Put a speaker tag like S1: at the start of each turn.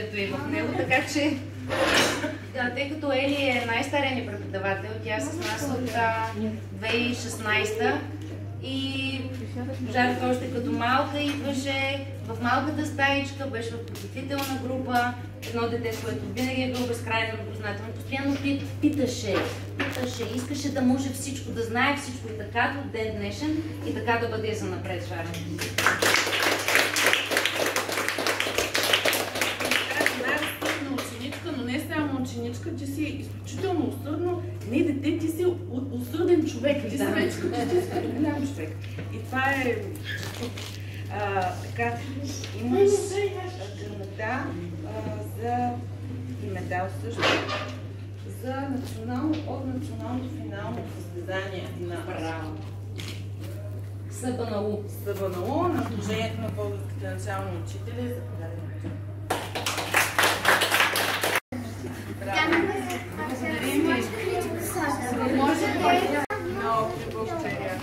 S1: удоволствието и в него, така че тъй като Ели е най-стария ни преподавател, тя е с нас от 2016 и Жарка още като малка идваше в малката стаичка, беше в подготвителна група, едно дете, което винаги е било безкрайно любознателно, постоянно питаше, искаше да може всичко, да знае всичко и така до ден днешен и така да бъде занапред Жарка.
S2: Ученичка, ти си изключително усърдно. Не, дете, ти си усърден човек. Ти си вече като голям човек. И това е... така, имаш грамота за и медал също за от националното финално състезание на СБНУ на Сдружението на българските начални учители. Заповядайте. Много ви благодаря.